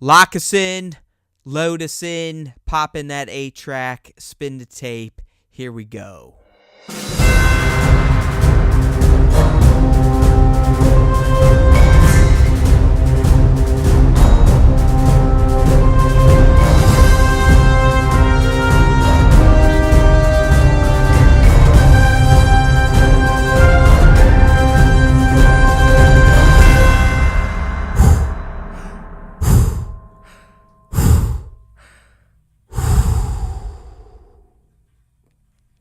Lock us in, load us in, pop in that 8-track, spin the tape. Here we go.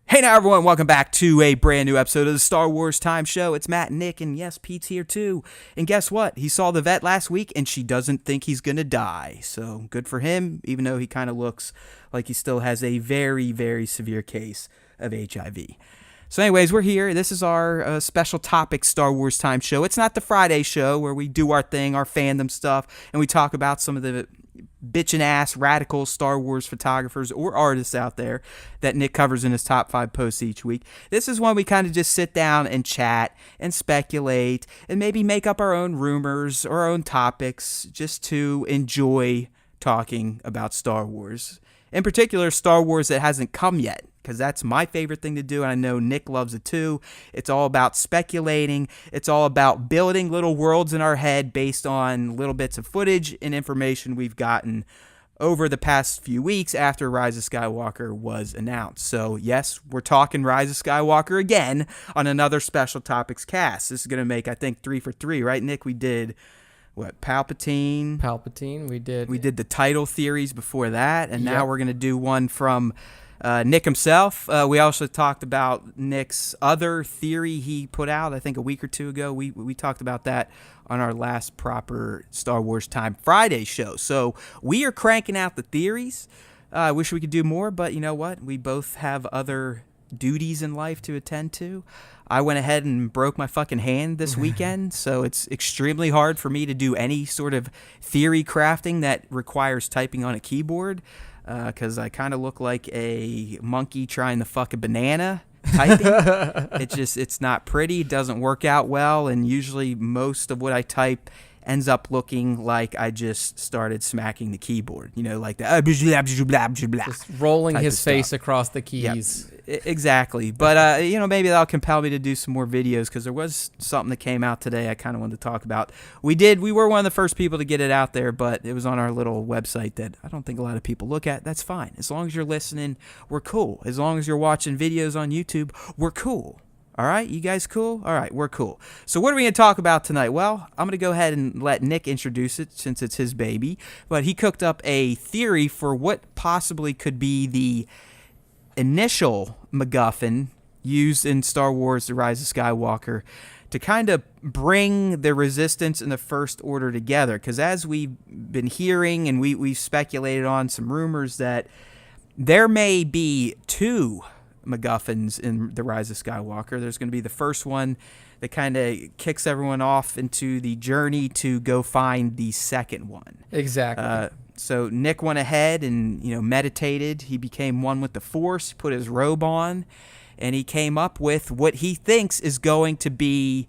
Hey now everyone, welcome back to a brand new episode of the Star Wars Time Show. It's Matt and Nick, and yes, Pete's here too. And guess what? He saw the vet last week, and she doesn't think he's going to die. So good for him, even though he kind of looks like he still has a very, very severe case of HIV. So anyways, we're here. This is our special topic Star Wars Time Show. It's not the Friday show where we do our thing, our fandom stuff, and we talk about some of the bitchin' ass radical Star Wars photographers or artists out there that Nick covers in his top 5 posts each week. This is when we kind of just sit down and chat and speculate and maybe make up our own rumors or our own topics just to enjoy talking about Star Wars. In particular, Star Wars that hasn't come yet, because that's my favorite thing to do, and I know Nick loves it too. It's all about speculating. It's all about building little worlds in our head based on little bits of footage and information we've gotten over the past few weeks after Rise of Skywalker was announced. So yes, we're talking Rise of Skywalker again on another Special Topics cast. This is going to make, I think, 3 for 3, right, Nick? We did... what, Palpatine, we did the title theories before that, and now we're going to do one from Nick himself. We also talked about Nick's other theory he put out, I think a week or two ago. We talked about that on our last proper Star Wars Time Friday show. So we are cranking out the theories. I wish we could do more, but you know what? We both have other duties in life to attend to. I went ahead and broke my fucking hand this weekend, so it's extremely hard for me to do any sort of theory crafting that requires typing on a keyboard, because I kind of look like a monkey trying to fuck a banana typing. It's not pretty, it doesn't work out well, and usually most of what I type ends up looking like I just started smacking the keyboard, you know, like the just rolling his face across the keys. Yep, exactly. But you know, maybe that'll compel me to do some more videos, because there was something that came out today I kind of wanted to talk about. We were one of the first people to get it out there, but it was on our little website that I don't think a lot of people look at. That's fine. As long as you're listening, we're cool. As long as you're watching videos on YouTube, we're cool. All right, you guys cool? All right, we're cool. So what are we going to talk about tonight? Well, I'm going to go ahead and let Nick introduce it since it's his baby. But he cooked up a theory for what possibly could be the initial MacGuffin used in Star Wars The Rise of Skywalker to kind of bring the Resistance and the First Order together. Because as we've been hearing and we've speculated on some rumors that there may be 2 MacGuffins in The Rise of Skywalker. There's going to be the first one that kind of kicks everyone off into the journey to go find the second one. Exactly. So Nick went ahead and, you know, meditated. He became one with the Force, put his robe on, and he came up with what he thinks is going to be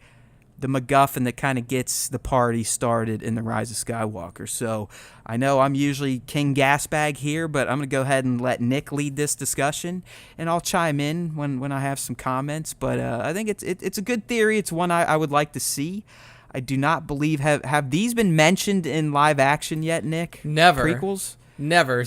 the MacGuffin that kind of gets the party started in The Rise of Skywalker. So I know I'm usually King Gasbag here, but I'm going to go ahead and let Nick lead this discussion, and I'll chime in when I have some comments. But I think it's a good theory. It's one I would like to see. I do not believe, have these been mentioned in live action yet, Nick? Never. Prequels? Never.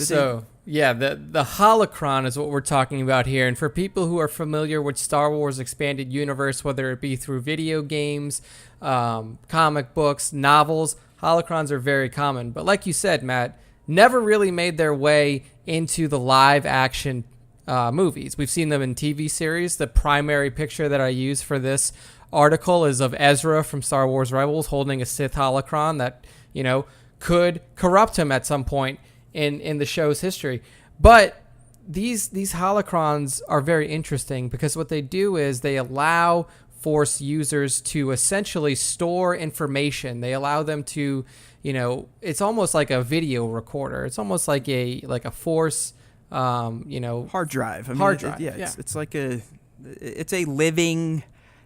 Yeah, the holocron is what we're talking about here. And for people who are familiar with Star Wars Expanded Universe, whether it be through video games, comic books, novels, holocrons are very common. But like you said, Matt, never really made their way into the live action movies. We've seen them in TV series. The primary picture that I use for this article is of Ezra from Star Wars Rebels holding a Sith holocron that, you know, could corrupt him at some point in the show's history. But these holocrons are very interesting because what they do is they allow Force users to essentially store information. They allow them to, you know, it's almost like a video recorder. It's almost like a Force, hard drive. Hard drive. It's like it's a living,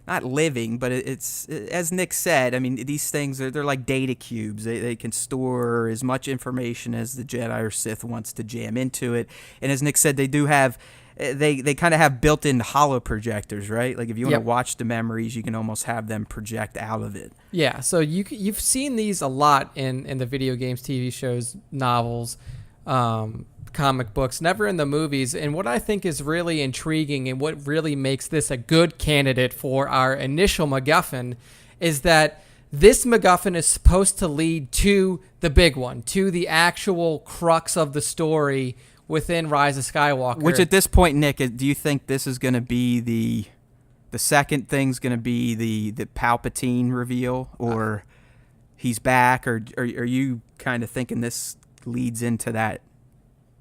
not living, but it's as Nick said. I mean, these things they're like data cubes. They can store as much information as the Jedi or Sith wants to jam into it. And as Nick said, they do have they kind of have built-in holo projectors, right? Like if you want to watch the memories, you can almost have them project out of it. Yeah. So you've seen these a lot in the video games, TV shows, novels, comic books, never in the movies. And what I think is really intriguing and what really makes this a good candidate for our initial MacGuffin is that this MacGuffin is supposed to lead to the big one, to the actual crux of the story within Rise of Skywalker. Which at this point, Nick, do you think this is going to be the second thing's going to be the Palpatine reveal, or he's back, or are you kind of thinking this leads into that?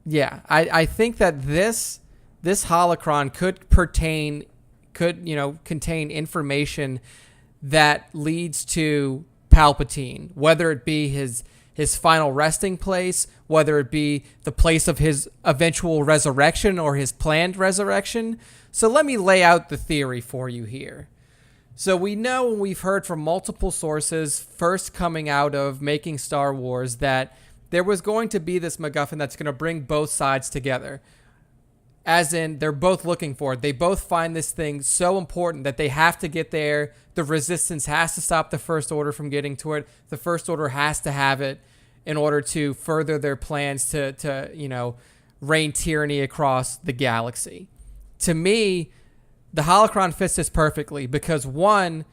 Yeah, I think that this holocron could contain information that leads to Palpatine, whether it be his final resting place, whether it be the place of his eventual resurrection or his planned resurrection. So let me lay out the theory for you here. So we know, and we've heard from multiple sources, first coming out of making Star Wars, that there was going to be this MacGuffin that's going to bring both sides together. As in, they're both looking for it. They both find this thing so important that they have to get there. The Resistance has to stop the First Order from getting to it. The First Order has to have it in order to further their plans to reign tyranny across the galaxy. To me, the holocron fits this perfectly because, one,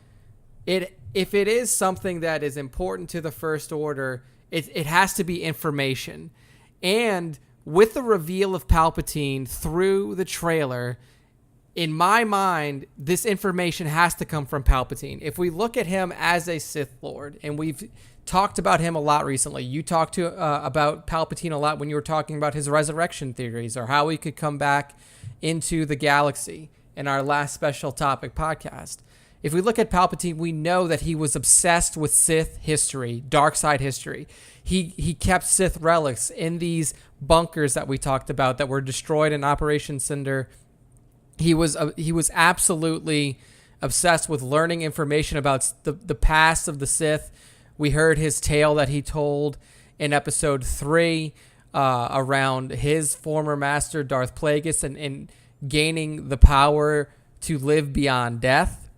if it is something that is important to the First Order, it has to be information. And with the reveal of Palpatine through the trailer, in my mind, this information has to come from Palpatine. If we look at him as a Sith Lord, and we've talked about him a lot recently. You talked about Palpatine a lot when you were talking about his resurrection theories or how he could come back into the galaxy in our last special topic podcast. If we look at Palpatine, we know that he was obsessed with Sith history, dark side history. He kept Sith relics in these bunkers that we talked about that were destroyed in Operation Cinder. He was absolutely obsessed with learning information about the past of the Sith. We heard his tale that he told in episode 3 around his former master, Darth Plagueis, and gaining the power to live beyond death.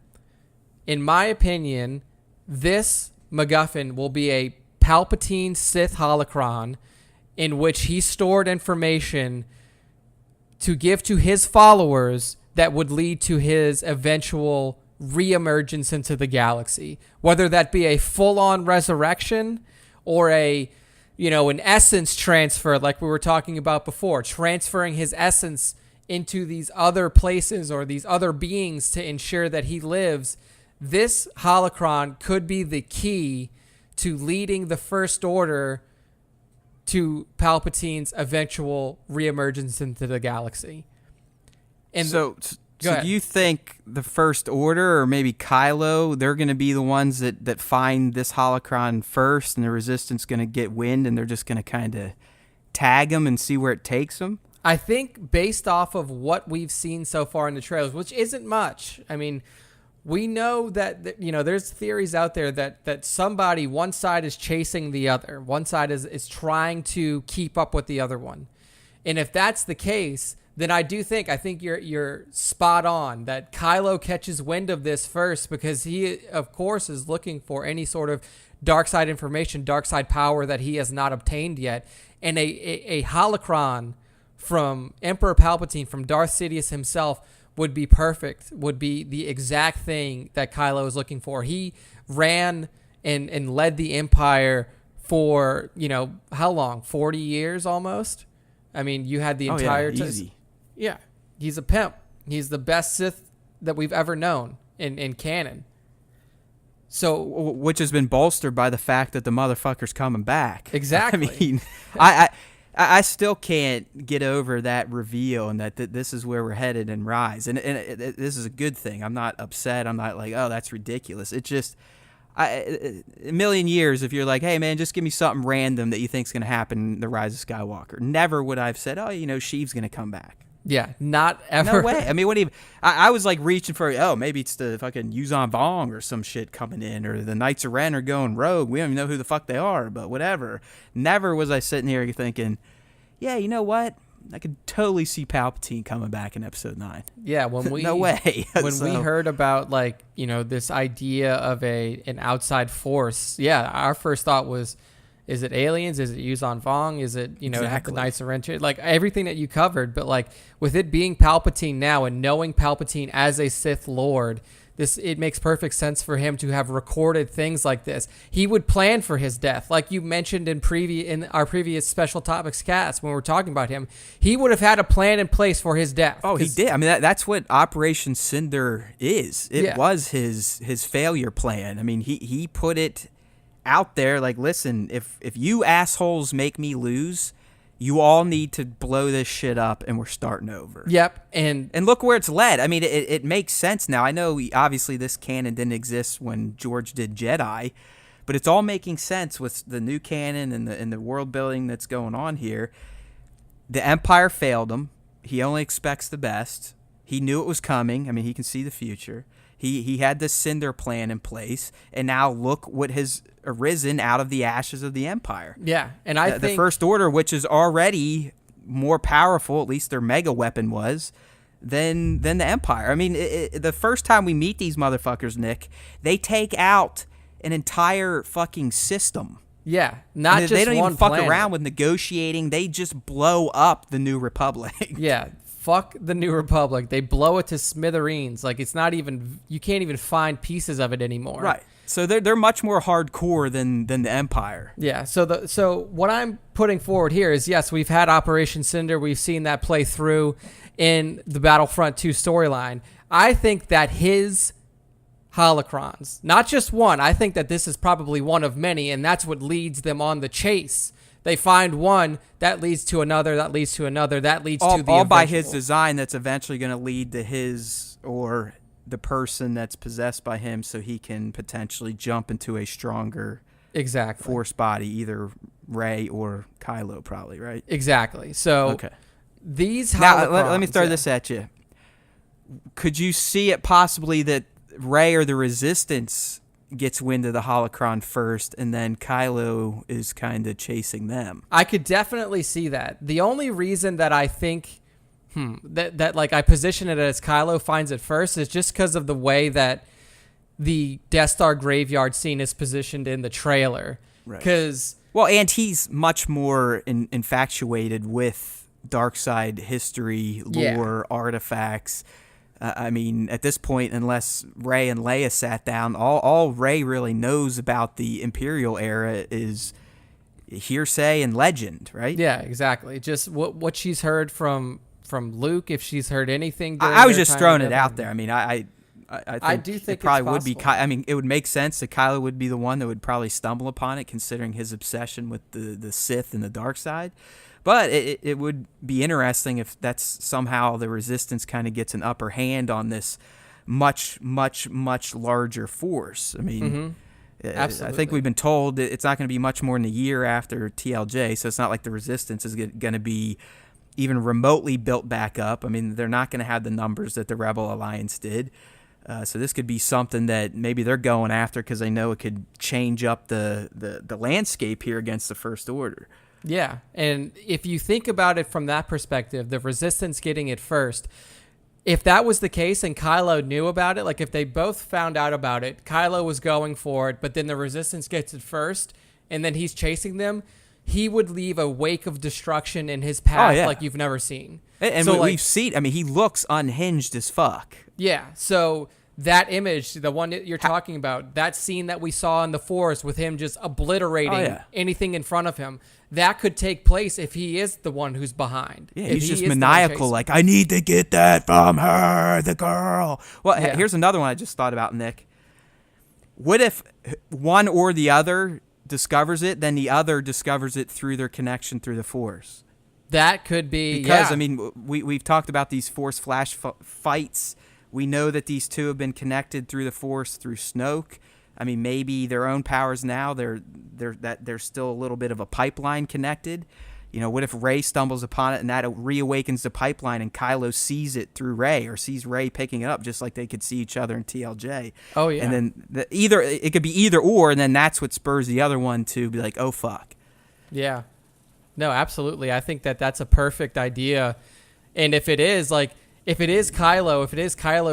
In my opinion, this MacGuffin will be a Palpatine Sith holocron in which he stored information to give to his followers that would lead to his eventual reemergence into the galaxy, whether that be a full-on resurrection or an essence transfer like we were talking about before, transferring his essence into these other places or these other beings to ensure that he lives. This holocron could be the key to leading the First Order to Palpatine's eventual reemergence into the galaxy. And So do you think the First Order or maybe Kylo, they're going to be the ones that find this holocron first, and the Resistance going to get wind, and they're just going to kind of tag them and see where it takes them? I think based off of what we've seen so far in the trailers, which isn't much. I mean, we know that there's theories out there that somebody, one side is chasing the other. One side is trying to keep up with the other one. And if that's the case, then I think you're spot on that Kylo catches wind of this first because he, of course, is looking for any sort of dark side information, dark side power that he has not obtained yet. And a holocron from Emperor Palpatine, from Darth Sidious himself, would be perfect, would be the exact thing that Kylo is looking for. He ran and led the Empire for, how long? 40 years almost? I mean, you had the entire... easy. Yeah, he's a pimp. He's the best Sith that we've ever known in canon. So, which has been bolstered by the fact that the motherfucker's coming back. Exactly. I mean, I still can't get over that reveal and that this is where we're headed in Rise. And this is a good thing. I'm not upset. I'm not like, oh, that's ridiculous. It's just... a million years, if you're like, hey, man, just give me something random that you think's going to happen in The Rise of Skywalker. Never would I have said, oh, Sheev's going to come back. Yeah, not ever. No way. I mean, what even? I was like reaching for, maybe it's the fucking Yuzon Vong or some shit coming in, or the Knights of Ren are going rogue. We don't even know who the fuck they are, but whatever. Never was I sitting here thinking, yeah, you know what? I could totally see Palpatine coming back in Episode 9. Yeah, when we no way. When we heard about like, this idea of an outside force, yeah, our first thought was, is it aliens? Is it Yuzon Vong? Is it, Exactly. the Knights of Ren? Like everything that you covered, but like with it being Palpatine now and knowing Palpatine as a Sith Lord, it makes perfect sense for him to have recorded things like this. He would plan for his death. Like you mentioned in our previous Special Topics cast when we were talking about him, he would have had a plan in place for his death. Oh, he did. I mean, that's what Operation Cinder is. It was his failure plan. I mean, he put it out there like, listen, if you assholes make me lose, you all need to blow this shit up and we're starting over. Yep. And look where it's led. I mean, it makes sense now. I know obviously this canon didn't exist when George did Jedi, but it's all making sense with the new canon and the world building that's going on here. The Empire failed him. He only expects the best. He knew it was coming. I mean, he can see the future. He had the Cinder plan in place, and now look what has arisen out of the ashes of the Empire. Yeah, and I think the First Order, which is already more powerful, at least their mega weapon was, than the Empire. I mean, the first time we meet these motherfuckers, Nick, they take out an entire fucking system. Yeah, not just one they don't even fuck planet. around with negotiating. They just blow up the New Republic. Yeah. Fuck the New Republic. They blow it to smithereens. Like it's not even, you can't even find pieces of it anymore. Right. So they're much more hardcore than the Empire. Yeah. So what I'm putting forward here is, yes, we've had Operation Cinder. We've seen that play through in the Battlefront 2 storyline. I think that his holocrons, not just one, I think that this is probably one of many, and that's what leads them on the chase. They find one, that leads to another, that leads to another, that leads to the all by eventual. his design. That's eventually going to lead to his or the person that's possessed by him, so he can potentially jump into a stronger force body, either Rey or Kylo, probably, right? Exactly. So okay. These now let me throw this at you. Could you see it possibly that Rey or the Resistance gets wind of the holocron first, and then Kylo is kind of chasing them? I could definitely see that. The only reason that I think that like I position it as Kylo finds it first is just because of the way that the Death Star graveyard scene is positioned in the trailer. Right. Because and he's much more infatuated with dark side history, lore, artifacts. I mean, at this point, unless Rey and Leia sat down, all Rey really knows about the Imperial era is hearsay and legend, right? Yeah, exactly. Just what she's heard from Luke, if she's heard anything. I was just throwing it out there. I mean, I do think it probably it's would be. I mean, it would make sense that Kylo would be the one that would probably stumble upon it, considering his obsession with the Sith and the dark side. But it would be interesting if that's somehow the Resistance kind of gets an upper hand on this much, much, much larger force. I mean, Absolutely. I think we've been told that it's not going to be much more than a year after TLJ, so it's not like the Resistance is going to be even remotely built back up. I mean, they're not going to have the numbers that the Rebel Alliance did. So this could be something that maybe they're going after because they know it could change up the landscape here against the First Order. Yeah, and if you think about it from that perspective, the Resistance getting it first, if that was the case and Kylo knew about it, like if they both found out about it, Kylo was going for it, but then the Resistance gets it first, and then he's chasing them, he would leave a wake of destruction in his path like you've never seen. And so we've seen, I mean, he looks unhinged as fuck. Yeah, so that image, the one that you're talking about, that scene that we saw in the forest with him just obliterating anything in front of him, that could take place if he is the one who's behind. Yeah, he's just maniacal, like, I need to get that from her, the girl. Well, here's another one I just thought about, Nick. What if one or the other discovers it, then the other discovers it through their connection through the Force? That could be, because, I mean, we've talked about these Force flash fights. We know that these two have been connected through the Force through Snoke. I mean, maybe their own powers now, there's still a little bit of a pipeline connected. What if Rey stumbles upon it and that reawakens the pipeline and Kylo sees it through Rey, or sees Rey picking it up, just like they could see each other in TLJ. Oh yeah. And then it could be either or, and then that's what spurs the other one to be like, oh fuck. Yeah. No, absolutely. I think that's a perfect idea. And if it is Kylo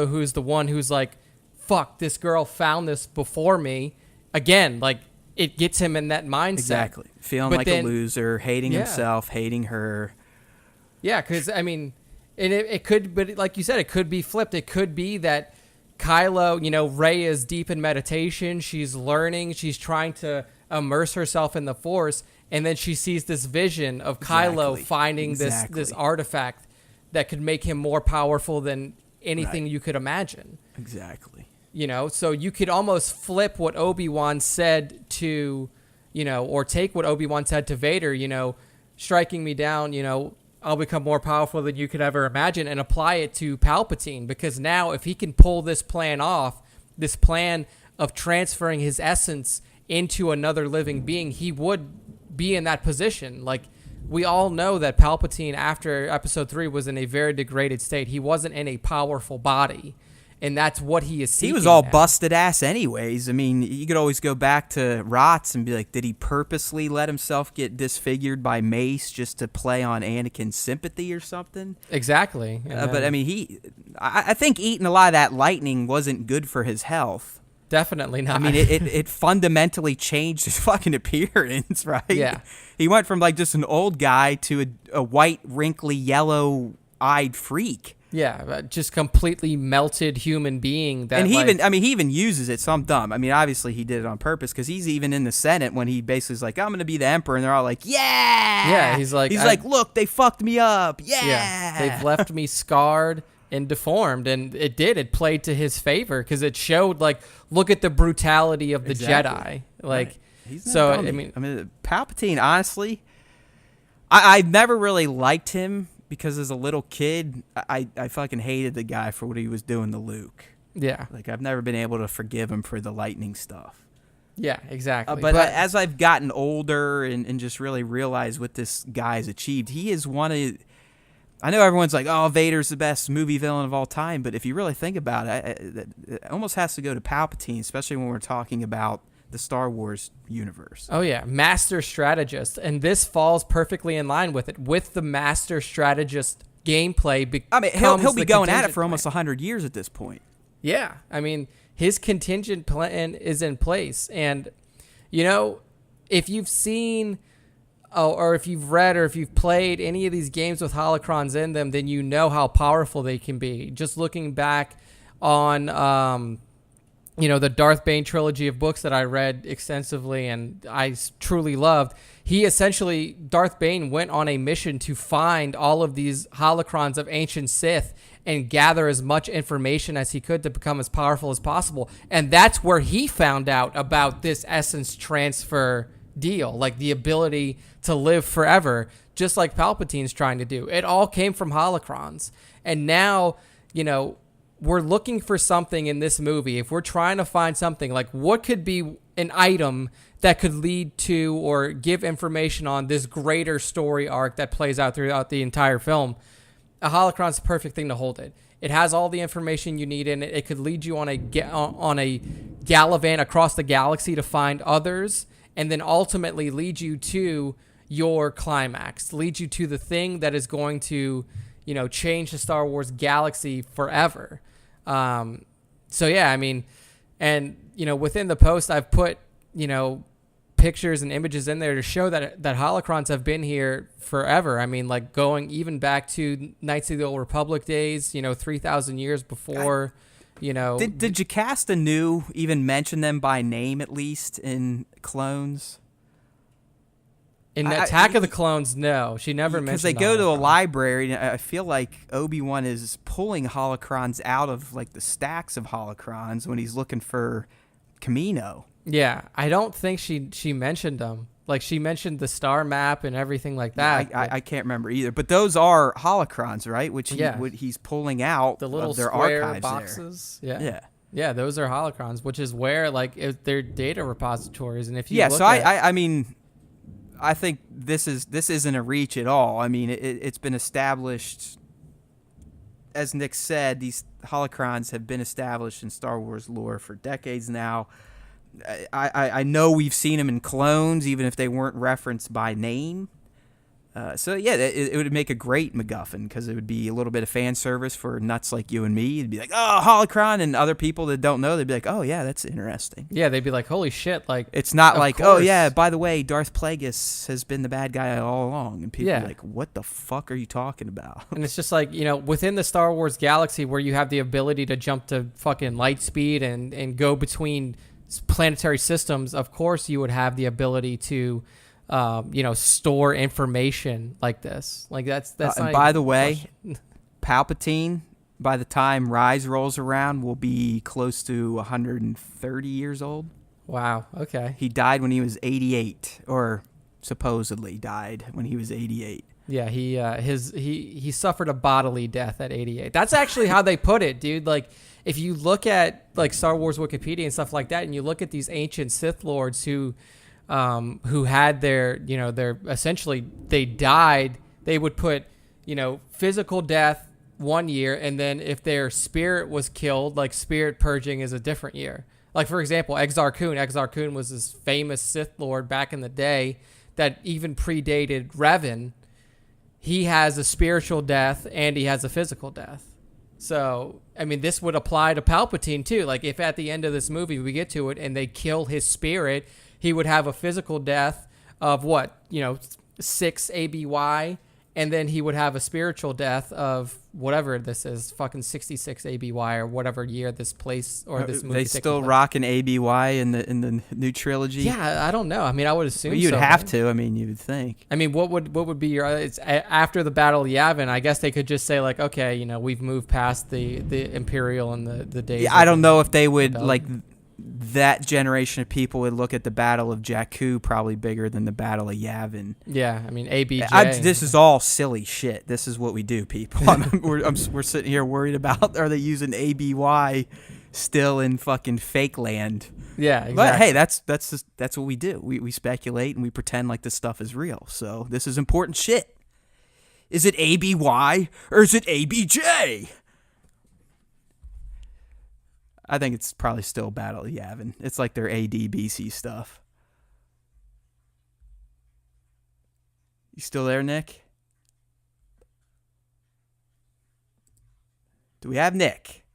who's the one who's like, fuck, this girl found this before me, again, like, it gets him in that mindset. Exactly. Feeling like a loser, hating himself, hating her. Yeah, because, I mean, and it could, but like you said, it could be flipped. It could be that Kylo, Rey is deep in meditation. She's learning. She's trying to immerse herself in the Force. And then she sees this vision of Kylo finding this artifact that could make him more powerful than anything you could imagine. Exactly. So you could almost flip what Obi-Wan said to, or take what Obi-Wan said to Vader, striking me down, I'll become more powerful than you could ever imagine, and apply it to Palpatine. Because now if he can pull this plan off, this plan of transferring his essence into another living being, he would be in that position. Like, we all know that Palpatine after Episode 3 was in a very degraded state. He wasn't in a powerful body. And that's what he is seeking. He was all now. busted ass anyways. I mean, you could always go back to Rots and be like, did he purposely let himself get disfigured by Mace just to play on Anakin's sympathy or something? Exactly. But I mean, I think eating a lot of that lightning wasn't good for his health. Definitely not. I mean, it fundamentally changed his fucking appearance, right? Yeah. He went from like just an old guy to a white, wrinkly, yellow-eyed freak. Yeah, just completely melted human being. That, and he even uses it. So I'm dumb. I mean, obviously he did it on purpose, because he's even in the Senate when he basically is like, I'm going to be the emperor, and they're all like, yeah. Yeah, he's like, look, they fucked me up. Yeah, they've left me scarred and deformed, and it played to his favor, because it showed, like, look at the brutality of the Jedi. Like, right. He's not so dummy. I mean, Palpatine, honestly, I never really liked him. Because as a little kid, I fucking hated the guy for what he was doing to Luke. Yeah. Like, I've never been able to forgive him for the lightning stuff. Yeah, exactly. But as I've gotten older and just really realized what this guy's achieved, he is one of... I know everyone's like, oh, Vader's the best movie villain of all time, but if you really think about it, it almost has to go to Palpatine, especially when we're talking about the Star Wars universe. Oh yeah, master strategist, and this falls perfectly in line with it. With the master strategist gameplay, I mean, he'll be going at it for almost 100 years at this point. Yeah, I mean, his contingent plan is in place, and if you've seen, or if you've read, or if you've played any of these games with holocrons in them, then you know how powerful they can be. Just looking back on the Darth Bane trilogy of books that I read extensively and I truly loved, Darth Bane went on a mission to find all of these holocrons of ancient Sith and gather as much information as he could to become as powerful as possible. And that's where he found out about this essence transfer deal, like the ability to live forever, just like Palpatine's trying to do. It all came from holocrons. And now, we're looking for something in this movie. If we're trying to find something, like what could be an item that could lead to or give information on this greater story arc that plays out throughout the entire film, a holocron's the perfect thing to hold it. It has all the information you need in it. It could lead you on a gallivant across the galaxy to find others, and then ultimately lead you to your climax, lead you to the thing that is going to change the Star Wars galaxy forever. So yeah, I mean, and within the post I've put pictures and images in there to show that holocrons have been here forever. I mean, like going even back to Knights of the Old Republic days, 3,000 years before. Did Jocasta Nu even mention them by name, at least in Clones? In Attack of the Clones, no. She never mentioned. Because they go to a library, and I feel like Obi-Wan is pulling holocrons out of like the stacks of holocrons when he's looking for Kamino. Yeah, I don't think she mentioned them. Like, she mentioned the star map and everything like that. I can't remember either. But those are holocrons, right? Which he's pulling out the little of their square archives boxes. There. Yeah, those are holocrons, which is where they're data repositories. And if you I mean, I think this isn't a reach at all. I mean, it's been established. As Nick said, these holocrons have been established in Star Wars lore for decades now. I know we've seen them in clones, even if they weren't referenced by name. So yeah, it would make a great MacGuffin because it would be a little bit of fan service for nuts like you and me. It'd be like, oh, holocron, and other people that don't know, they'd be like, oh yeah, that's interesting. Yeah, they'd be like, holy shit! Like, it's not like, course. oh yeah, by the way, Darth Plagueis has been the bad guy all along, and people are like, what the fuck are you talking about? And it's just like, within the Star Wars galaxy, where you have the ability to jump to fucking light speed and go between planetary systems, of course you would have the ability to store information like this. Like that's and by the way, Palpatine, by the time Rise rolls around, will be close to 130 years old. Wow. Okay. He died when he was 88, or supposedly died when he was 88. Yeah, he suffered a bodily death at 88. That's actually how they put it, dude. Like, if you look at like Star Wars Wikipedia and stuff like that, and you look at these ancient Sith lords who had their essentially they died, they would put, physical death 1 year, and then if their spirit was killed, like spirit purging is a different year. Like, for example, Exar Kun was this famous Sith Lord back in the day that even predated Revan. He has a spiritual death and he has a physical death. So, I mean, this would apply to Palpatine too. Like, if at the end of this movie we get to it and they kill his spirit, he would have a physical death of 6 ABY, and then he would have a spiritual death of whatever this is, fucking 66 ABY or whatever year this place or this movie. They still rocking ABY in the new trilogy? Yeah, I don't know. I mean, I would assume you'd so, have to. I mean, you would think. I mean, what would be your? It's after the Battle of Yavin. I guess they could just say like, okay, we've moved past the Imperial and the days. Yeah, I don't know if they would like. That generation of people would look at the Battle of Jakku probably bigger than the Battle of Yavin. Yeah, I mean, ABJ. This is all silly shit. This is what we do, people. We're sitting here worried about, are they using ABY still in fucking fake land? Yeah, exactly. But hey, that's what we do. We speculate and we pretend like this stuff is real. So this is important shit. Is it ABY or is it ABJ? I think it's probably still Battle of Yavin. It's like their AD/BC stuff. You still there, Nick? Do we have Nick?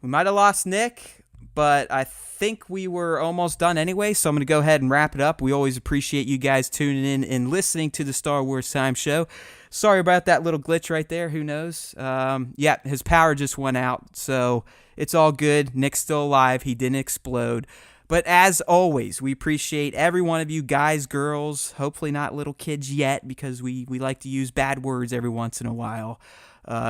We might have lost Nick, but I think we were almost done anyway, so I'm going to go ahead and wrap it up. We always appreciate you guys tuning in and listening to the Star Wars Time Show. Sorry about that little glitch right there. Who knows? Yeah, his power just went out, so it's all good. Nick's still alive. He didn't explode. But as always, we appreciate every one of you guys, girls, hopefully not little kids yet, because we like to use bad words every once in a while.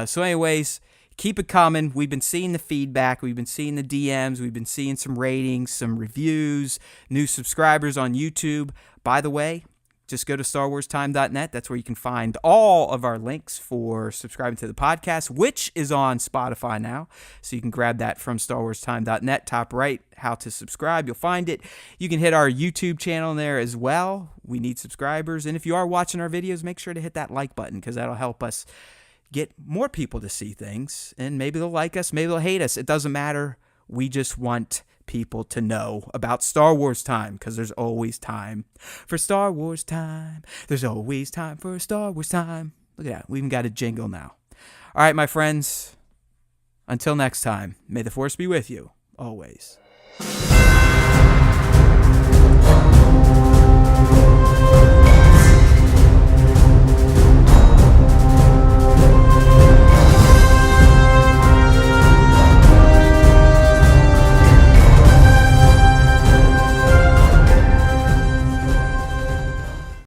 So anyways, keep it coming. We've been seeing the feedback. We've been seeing the DMs. We've been seeing some ratings, some reviews, new subscribers on YouTube. By the way, just go to StarWarsTime.net. That's where you can find all of our links for subscribing to the podcast, which is on Spotify now. So you can grab that from StarWarsTime.net. Top right, how to subscribe. You'll find it. You can hit our YouTube channel there as well. We need subscribers. And if you are watching our videos, make sure to hit that like button because that'll help us get more people to see things. And maybe they'll like us. Maybe they'll hate us. It doesn't matter. We just want people to know about Star Wars time because there's always time for Star Wars time. There's always time for Star Wars time. Look at that. We even got a jingle now. All right, my friends. Until next time, may the Force be with you always.